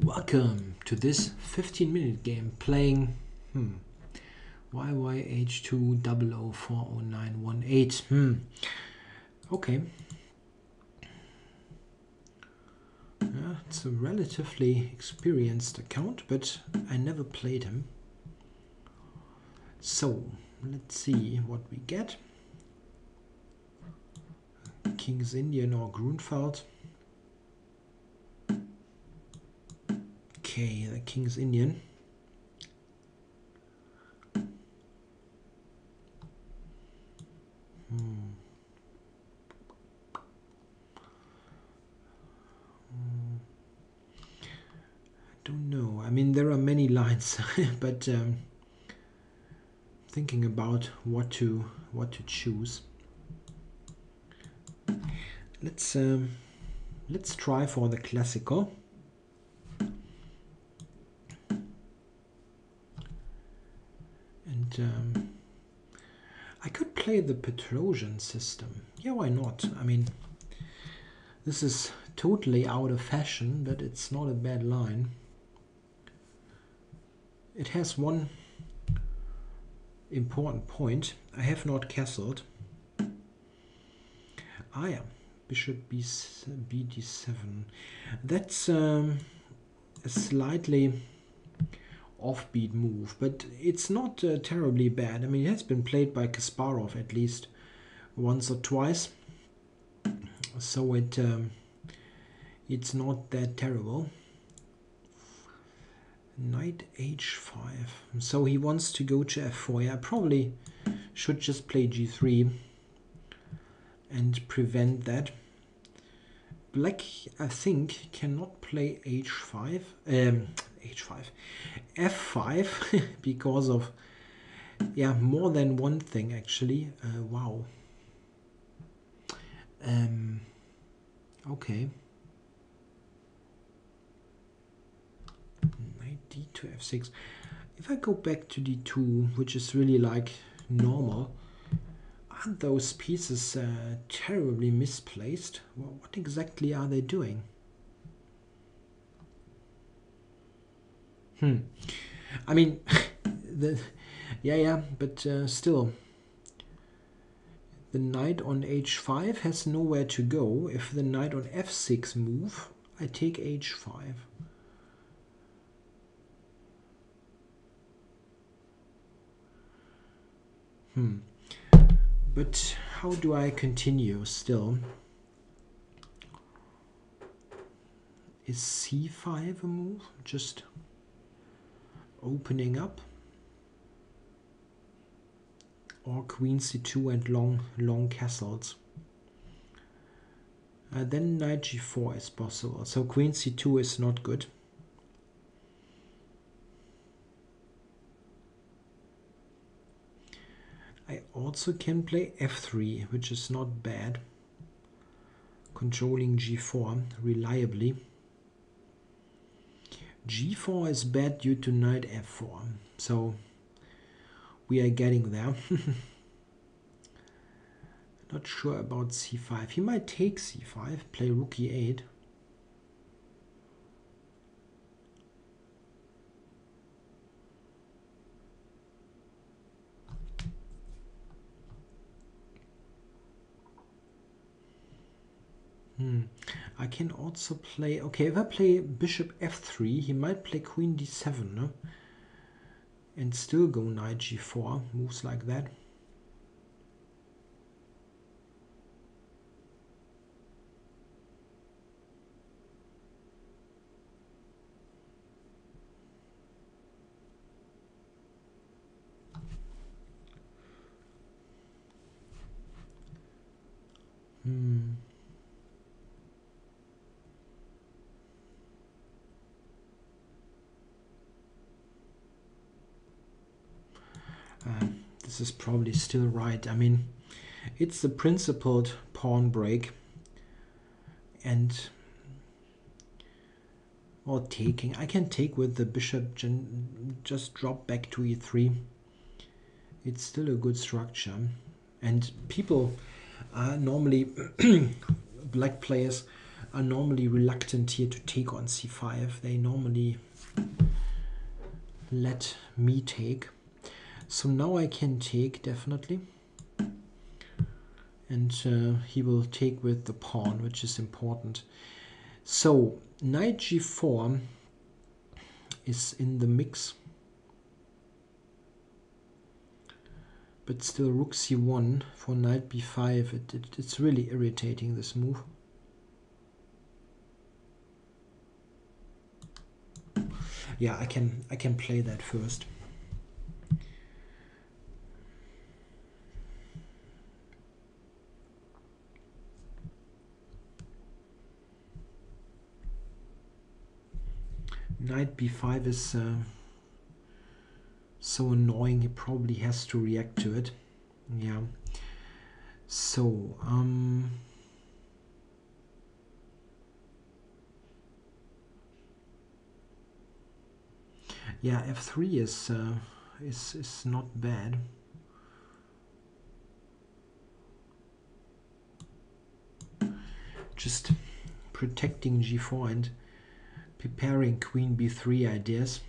Welcome to this 15-minute game playing YYH200400918. Okay. Yeah, it's a relatively experienced account, but I never played him. So, let's see what we get. King's Indian or Grunfeld. Okay, the King's Indian. I don't know. I mean, there are many lines, but thinking about what to choose. Let's try for the classical. And I could play the Petrosian system. Yeah, why not? I mean, this is totally out of fashion, but it's not a bad line. It has one important point. I have not castled. Ah yeah, bishop bd7. That's a slightly offbeat move, but it's not terribly bad. I mean, it has been played by Kasparov at least once or twice, so it's not that terrible. Knight h5. So he wants to go to f4. Yeah, I probably should just play g3 and prevent that. Black, I think, cannot play h5, f5 because of more than one thing actually. Wow. Okay. Knight d to f6. If I go back to d2, which is really like normal, aren't those pieces terribly misplaced? Well, what exactly are they doing? I mean, but still, the knight on h5 has nowhere to go. If the knight on f6 move, I take h5. But how do I continue still? Is c5 a move? Just opening up? Or queen c2 and long castles? Then knight g4 is possible. So queen c2 is not good. I also can play f3, which is not bad. Controlling g4 reliably. g4 is bad due to knight f4. So we are getting there. Not sure about c5. He might take c5, play rook e8. I can also play... Okay, if I play bishop f3, he might play queen d7, no? And still go knight g4, moves like that. This is probably still right. I mean, it's the principled pawn break and or taking. I can take with the bishop, just drop back to e3. It's still a good structure, and people normally black players are normally reluctant here to take on c5. They normally let me take. So now I can take, definitely. And he will take with the pawn, which is important. So knight g4 is in the mix. But still rook c1 for knight b5. It's really irritating, this move. Yeah, I can play that first. Knight b5 is so annoying, he probably has to react to it. Yeah. So, yeah, f3 is not bad. Just protecting g4 and preparing queen b3 ideas.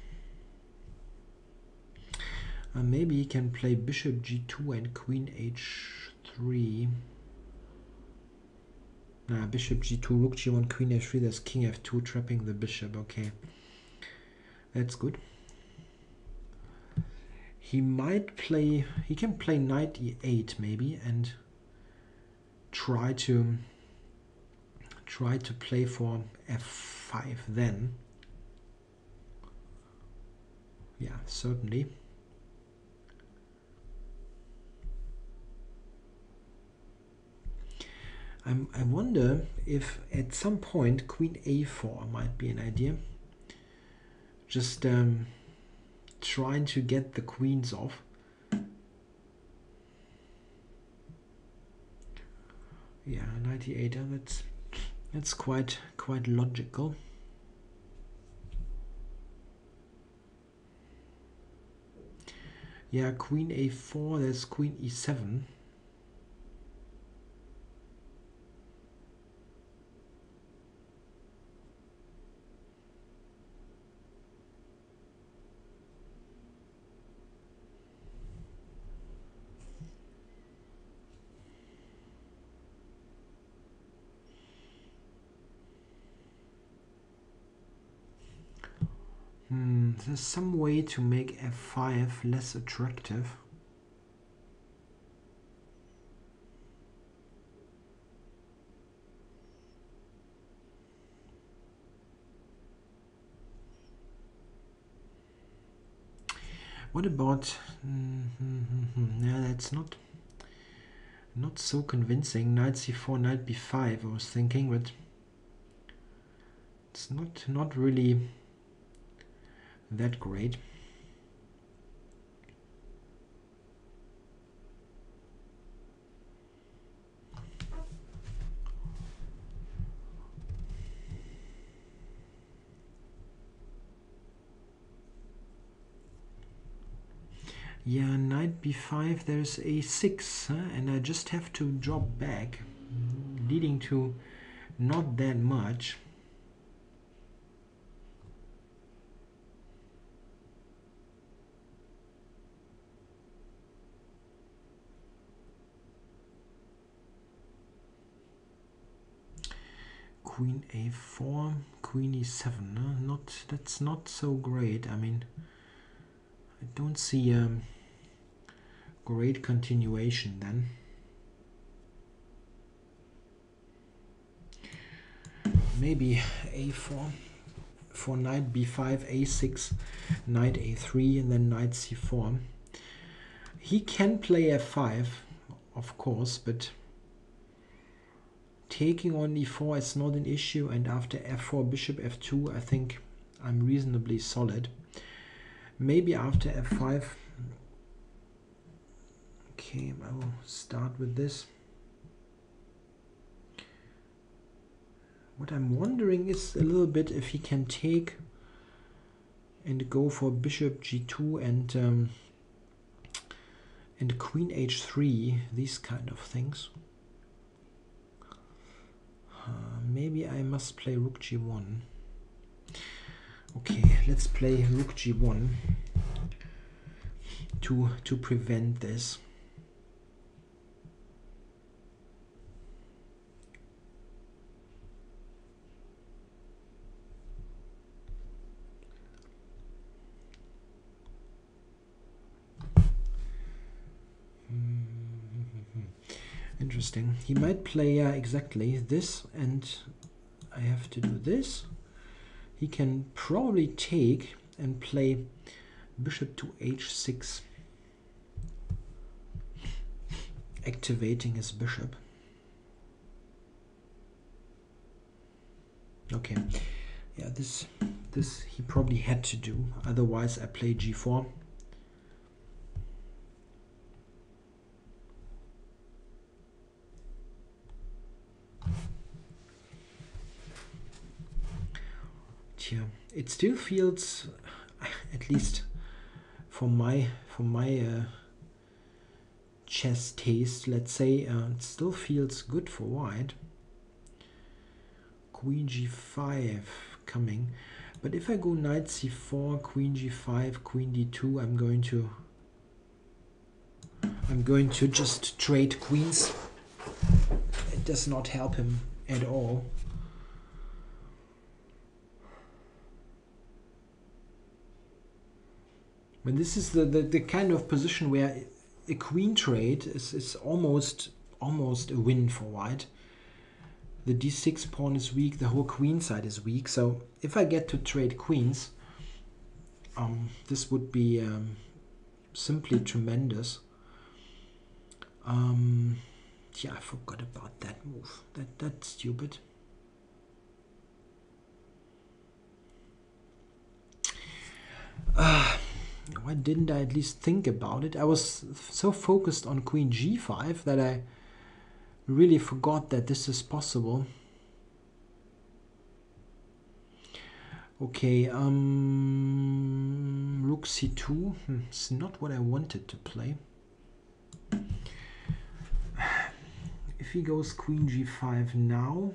Maybe he can play bishop g2 and queen h3. Nah, bishop g2, rook g1, queen h3. There's king f2 trapping the bishop. Okay, that's good. He might play. He can play knight e8 maybe and try to play for f5 then. Yeah, certainly. I wonder if at some point queen a4 might be an idea. Just trying to get the queens off. Yeah, 98. That's quite logical. Yeah, queen a4. There's queen e7. There's some way to make f5 less attractive. What about... Yeah, that's not so convincing. Knight c4, knight b5, I was thinking, but it's not really that great. Yeah, knight b5, there's a6, and I just have to drop back, leading to not that much. Queen a4, queen e7, that's not so great. I mean, I don't see a great continuation then. Maybe a4 for knight b5, a6, knight a3, and then knight c4. He can play f5, of course, but taking on e4 is not an issue, and after f4, bishop f2, I think I'm reasonably solid. Maybe after f5. Okay, I will start with this. What I'm wondering is a little bit if he can take and go for bishop g2 and queen h3, these kind of things. maybe I must play rook g1. Okay, let's play rook g1 to prevent this. Interesting. He might play exactly this, and I have to do this. He can probably take and play bishop to h6, activating his bishop. Okay, yeah, this he probably had to do. Otherwise, I play g4. Yeah, it still feels, at least for my chess taste, let's say, it still feels good for white. Queen g5 coming, but if I go knight c4, queen g5, queen d2, I'm going to just trade queens. It does not help him at all. When this is the kind of position where a queen trade is almost a win for white. The d6 pawn is weak, the whole queen side is weak, so if I get to trade queens, this would be simply tremendous. Yeah, I forgot about that move. That's stupid. Why didn't I at least think about it? I was so focused on queen g5 that I really forgot that this is possible. Okay, rook c2. It's not what I wanted to play. If he goes queen g5 now,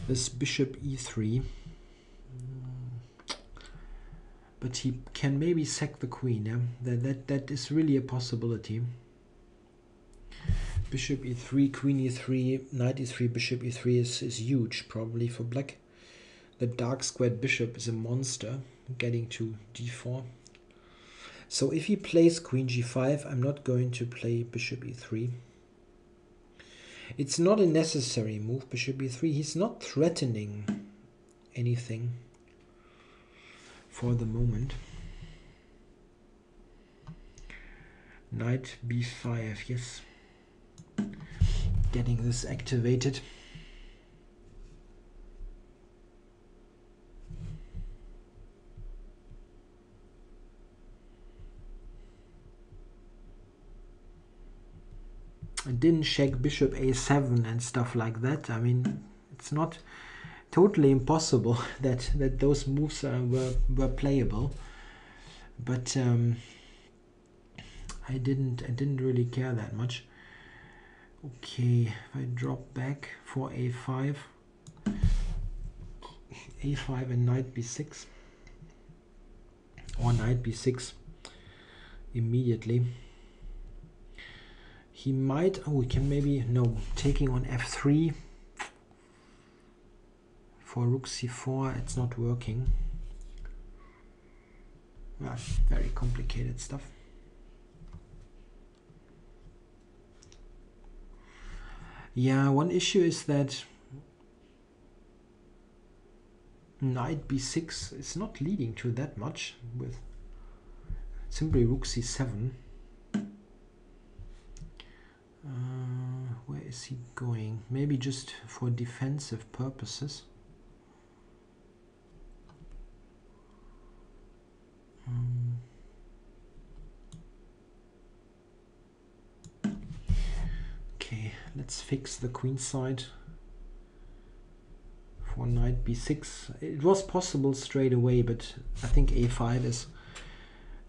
this bishop e3. But he can maybe sack the queen. Yeah? That is really a possibility. Bishop e3, queen e3, knight e3, bishop e3 is huge probably for black. The dark squared bishop is a monster, getting to d4. So if he plays queen g5, I'm not going to play bishop e3. It's not a necessary move, bishop e3. He's not threatening anything for the moment. Knight b5, yes. Getting this activated. I didn't check bishop a7 and stuff like that. I mean, it's not totally impossible that those moves were playable, but I didn't really care that much. Okay, if I drop back for a5 and knight b6, or knight b6 immediately. He might, we can maybe, no, taking on f3 for rook c4, it's not working. Well, very complicated stuff. Yeah, one issue is that knight b6 is not leading to that much with simply rook c7. Where is he going? Maybe just for defensive purposes. Okay, let's fix the queen side for knight b6. It was possible straight away, but I think a5 is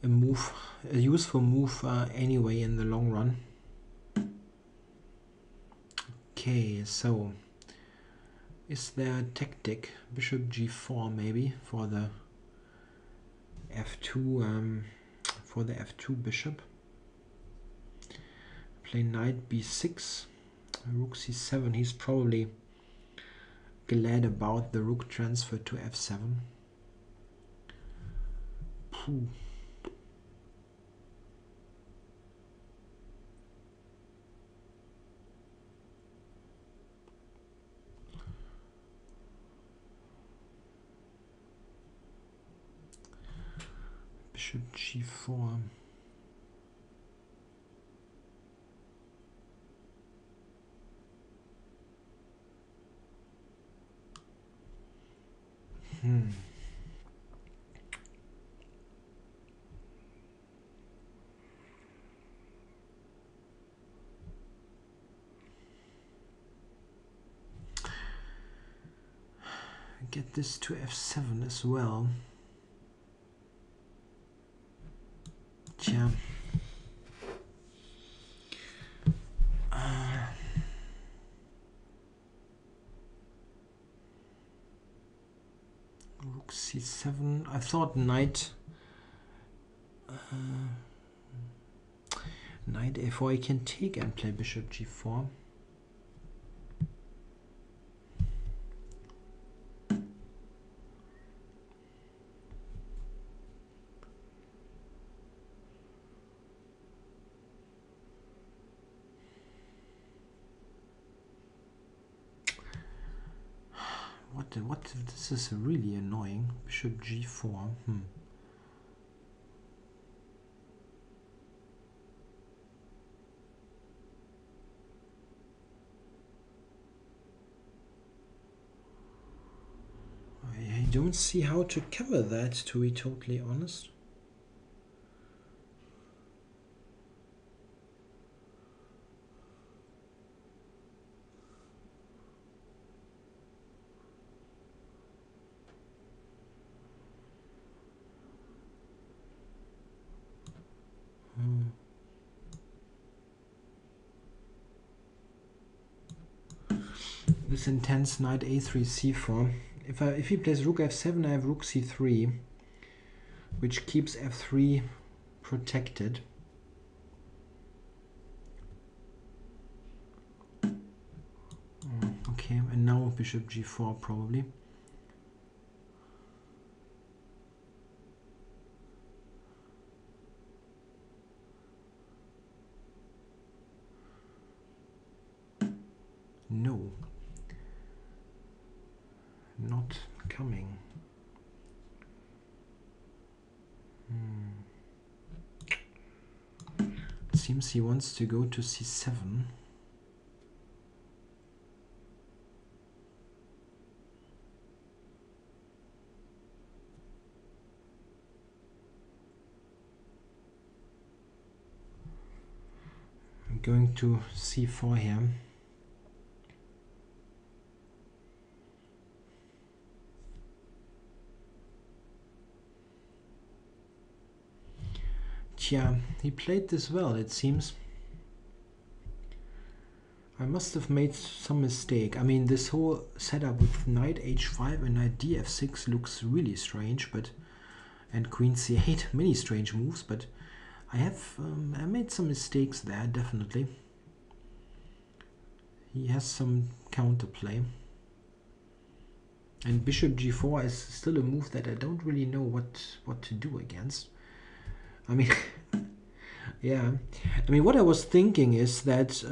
a move, a useful move anyway in the long run. Okay, so is there a tactic? Bishop g4 maybe for the f2 bishop. Play knight b6, rook c7. He's probably glad about the rook transfer to f7. Phew. Bishop g4. Get this to f7 as well. Tja. Rook c7. I thought knight knight a4. I can take and play bishop g4. What this is really annoying. Bishop g4. I don't see how to cover that, to be totally honest. This intense knight a3 c4. If he plays rook f7, I have rook c3, which keeps f3 protected. Okay, and now bishop g4 probably. No. Not coming. It seems he wants to go to c7. I'm going to c4 here. Yeah, he played this well, it seems. I must have made some mistake. I mean, this whole setup with knight h5 and knight df6 looks really strange, and queen c8, many strange moves, but I made some mistakes there, definitely. He has some counterplay. And bishop g4 is still a move that I don't really know what to do against. I mean, yeah. I mean, what I was thinking is that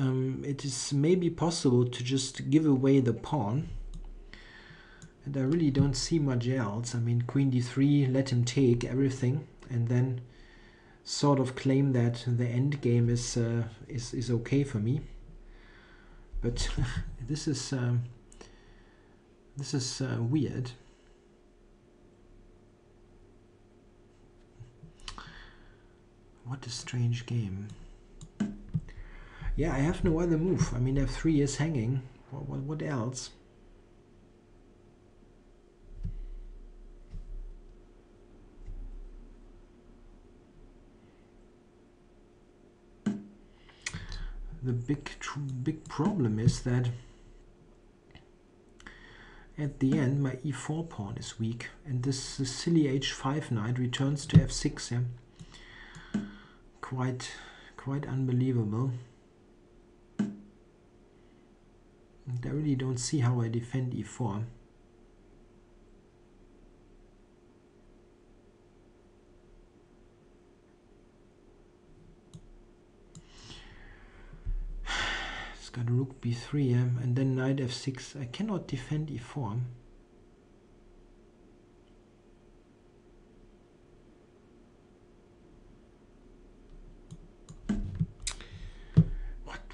it is maybe possible to just give away the pawn. And I really don't see much else. I mean, queen d3, let him take everything, and then sort of claim that the end game is okay for me. But this is weird. What a strange game. Yeah, I have no other move. I mean, f3 is hanging. What else? the big problem is that at the end my e4 pawn is weak, and this silly h5 knight returns to f6. Yeah, quite unbelievable. And I really don't see how I defend e4. It's got rook b3, yeah? And then knight f6. I cannot defend e4.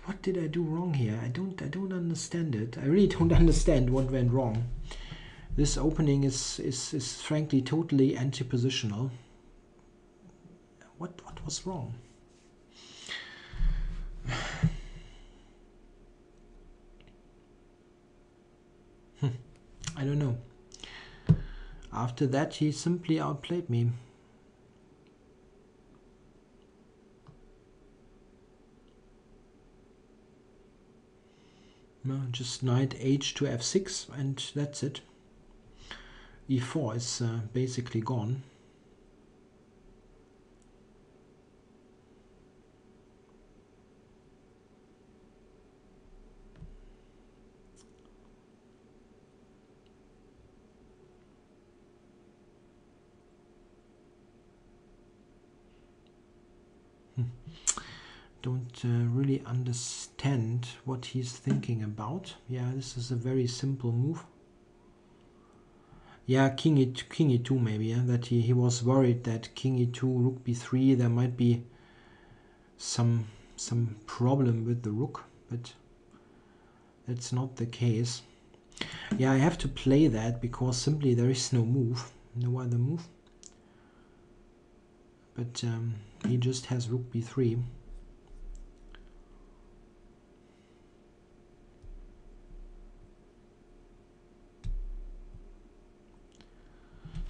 What did I do wrong here? I don't understand it. I really don't understand what went wrong. This opening is frankly totally anti-positional. What was wrong? I don't know. After that, he simply outplayed me. No, just knight h to f6, and that's it. e4 is basically gone. Don't really understand what he's thinking about. Yeah, this is a very simple move. Yeah, king e2 maybe. Yeah? That he was worried that king e2, rook b3, there might be some problem with the rook, but that's not the case. Yeah, I have to play that because simply there is no move, no other move. But he just has rook b3.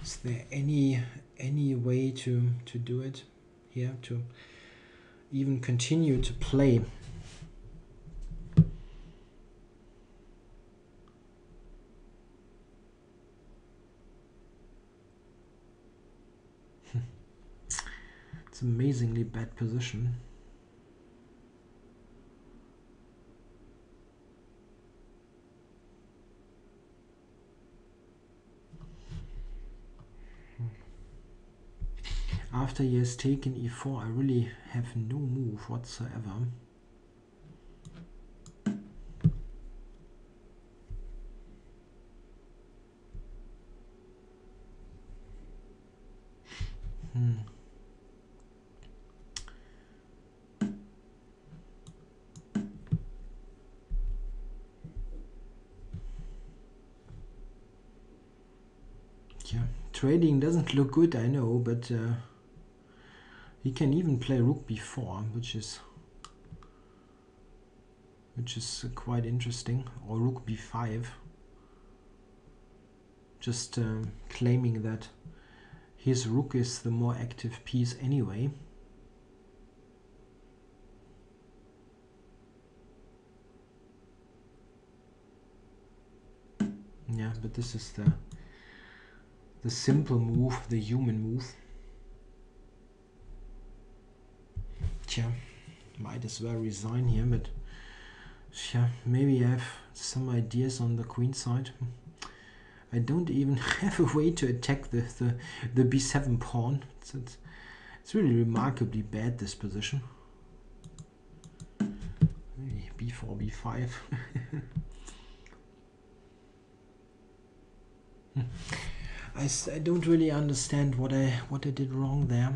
Is there any way to do it here, to even continue to play? It's amazingly bad position. After he has taken e4, I really have no move whatsoever. Yeah, trading doesn't look good, I know, but he can even play rook b4, which is quite interesting, or rook b5, just claiming that his rook is the more active piece anyway. Yeah, but this is the simple move, the human move. Tja, might as well resign here, but yeah, maybe I have some ideas on the queen side. I don't even have a way to attack the b7 pawn. It's really remarkably bad, this position. Maybe b4, b5. I don't really understand what I did wrong there.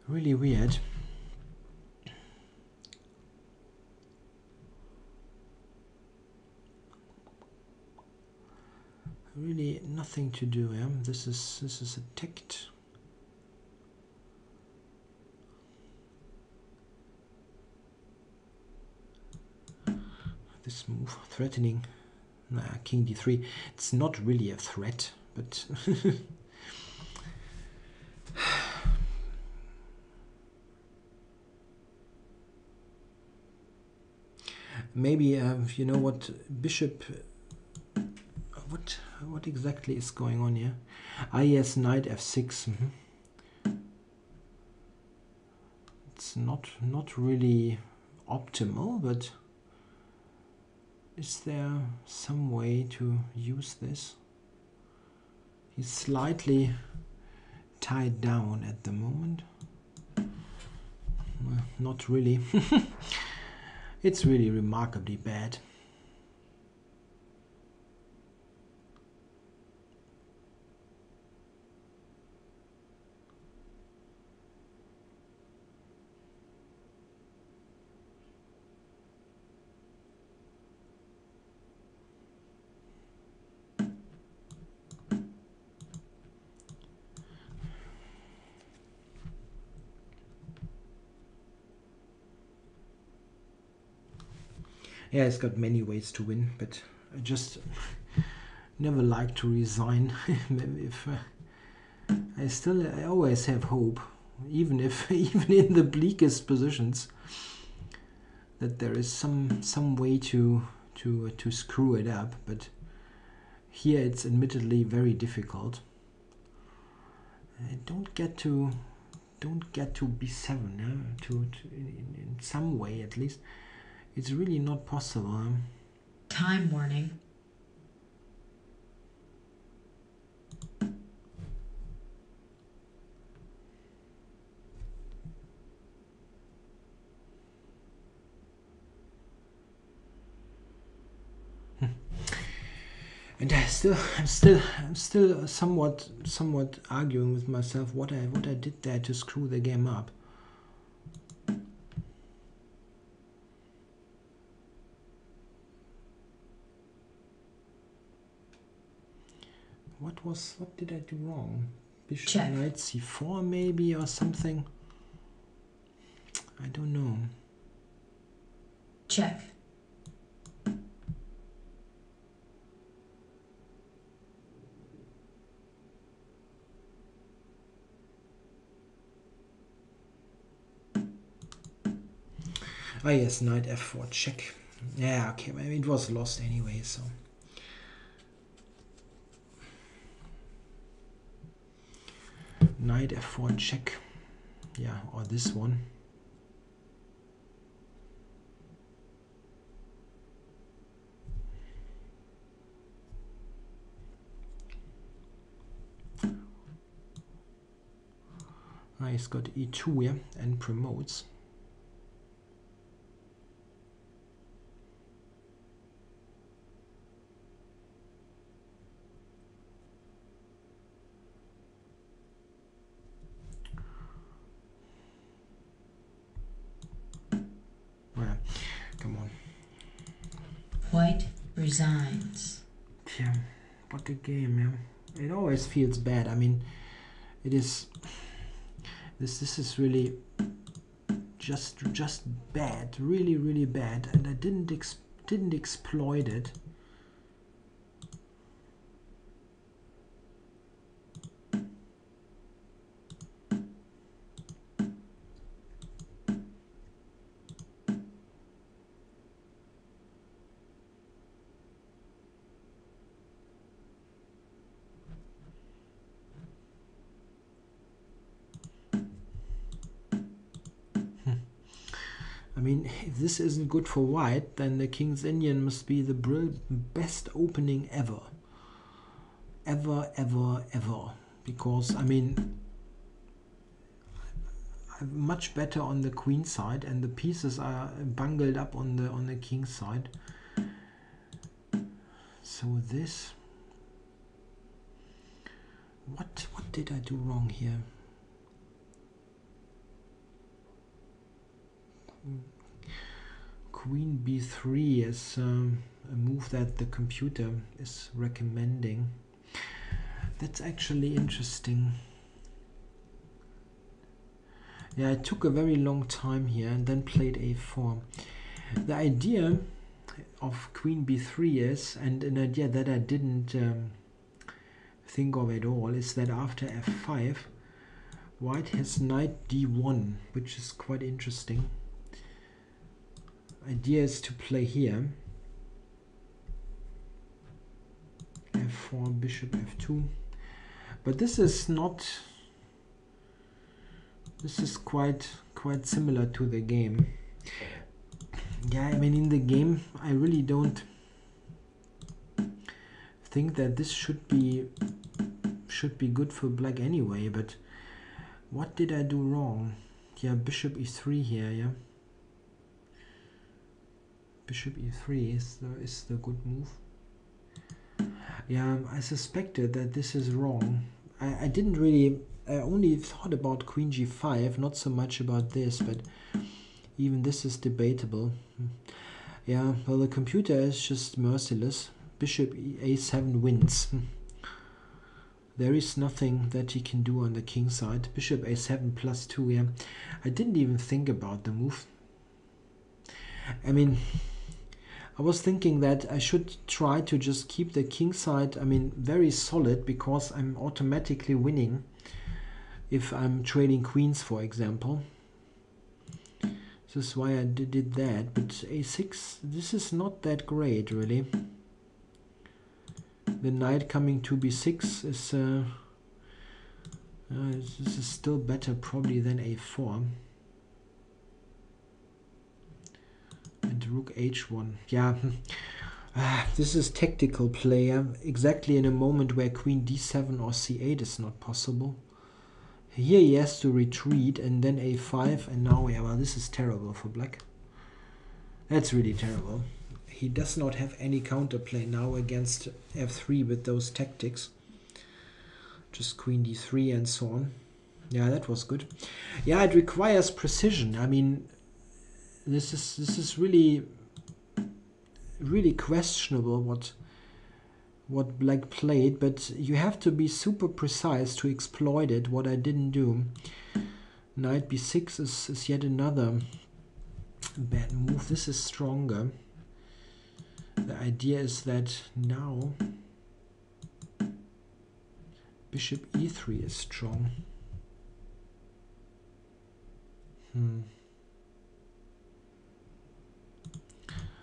Really weird. Really nothing to do. Yeah, this is attacked. this move threatening. Nah, king d3. It's not really a threat, but maybe you know what, bishop. What exactly is going on here? Ah yes, knight f6. It's not really optimal, but is there some way to use this? He's slightly tied down at the moment. Well, not really. It's really remarkably bad. Yeah, it's got many ways to win, but I just never like to resign. If I always have hope, even in the bleakest positions, that there is some way to screw it up. But here it's admittedly very difficult. I don't get to b7, in some way at least. It's really not possible. Time warning. And I'm still somewhat arguing with myself what I did there to screw the game up. What did I do wrong? Bishop knight c4 maybe, or something. I don't know. Check. Ah yes, knight f4 check. Yeah, okay, I mean, it was lost anyway, so. Knight f4 check. Yeah, or this one. He's got e2 here and promotes. Well, come on. White resigns. Yeah, what a game, yeah. It always feels bad. I mean, it is. This is really just bad, really bad, and I didn't exploit it. I mean, if this isn't good for white, then the King's Indian must be the best opening ever. Ever. Because, I mean, I'm much better on the queen side, and the pieces are bungled up on the king side. So this... What did I do wrong here? Queen b3 is a move that the computer is recommending. That's actually interesting. Yeah, I took a very long time here and then played a4. The idea of queen b3 is, and an idea that I didn't think of at all, is that after f5, white has knight d1, which is quite interesting. Idea is to play here. f4, bishop f2. But this is not... This is quite similar to the game. Yeah, I mean, in the game, I really don't think that this should be good for black anyway. But what did I do wrong? Yeah, bishop e3 here. Yeah, bishop e3 is the good move. Yeah, I suspected that this is wrong. I didn't really. I only thought about queen g5, not so much about this, but even this is debatable. Yeah, well, the computer is just merciless. Bishop a7 wins. There is nothing that he can do on the king side. Bishop a7 plus 2, yeah. I didn't even think about the move. I mean, I was thinking that I should try to just keep the king side, I mean, very solid, because I'm automatically winning if I'm trading queens, for example. This is why I did that. But a6, this is not that great, really. The knight coming to b6 is this is still better probably than a4. And rook h1. Yeah, this is tactical play. Exactly in a moment where queen d7 or c8 is not possible. Here he has to retreat, and then a5, and now, yeah, well, this is terrible for black. That's really terrible. He does not have any counterplay now against f3 with those tactics. Just queen d3 and so on. Yeah, that was good. Yeah, it requires precision. I mean, this is really questionable what black played, but you have to be super precise to exploit it, what I didn't do. Knight b6 is yet another bad move. This is stronger. The idea is that now bishop e3 is strong.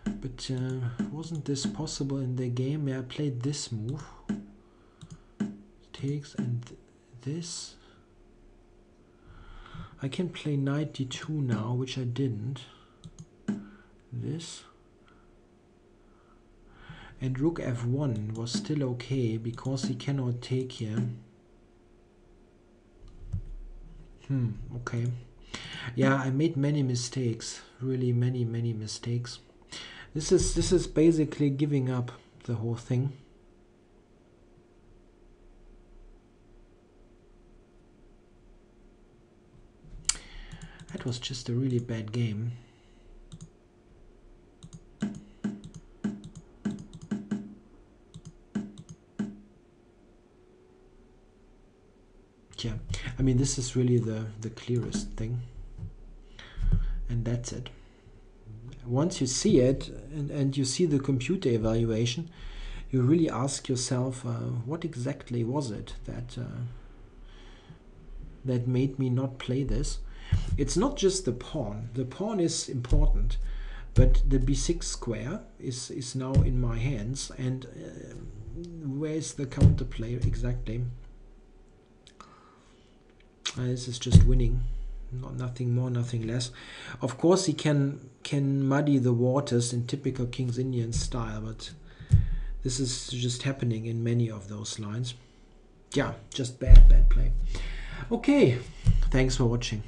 But wasn't this possible in the game where I played this move? Takes and this. I can play knight d2 now, which I didn't. This. And rook f1 was still okay because he cannot take here. Okay. Yeah, I made many mistakes. Really many mistakes. This is basically giving up the whole thing. That was just a really bad game. Yeah, I mean, this is really the clearest thing. And that's it. Once you see it and you see the computer evaluation, you really ask yourself, what exactly was it that made me not play this? It's not just the pawn. The pawn is important, but the b6 square is now in my hands, and where's the counterplay exactly? This is just winning. Nothing more, nothing less. Of course, he can muddy the waters in typical King's Indian style, but this is just happening in many of those lines. Yeah, just bad play. Okay, thanks for watching.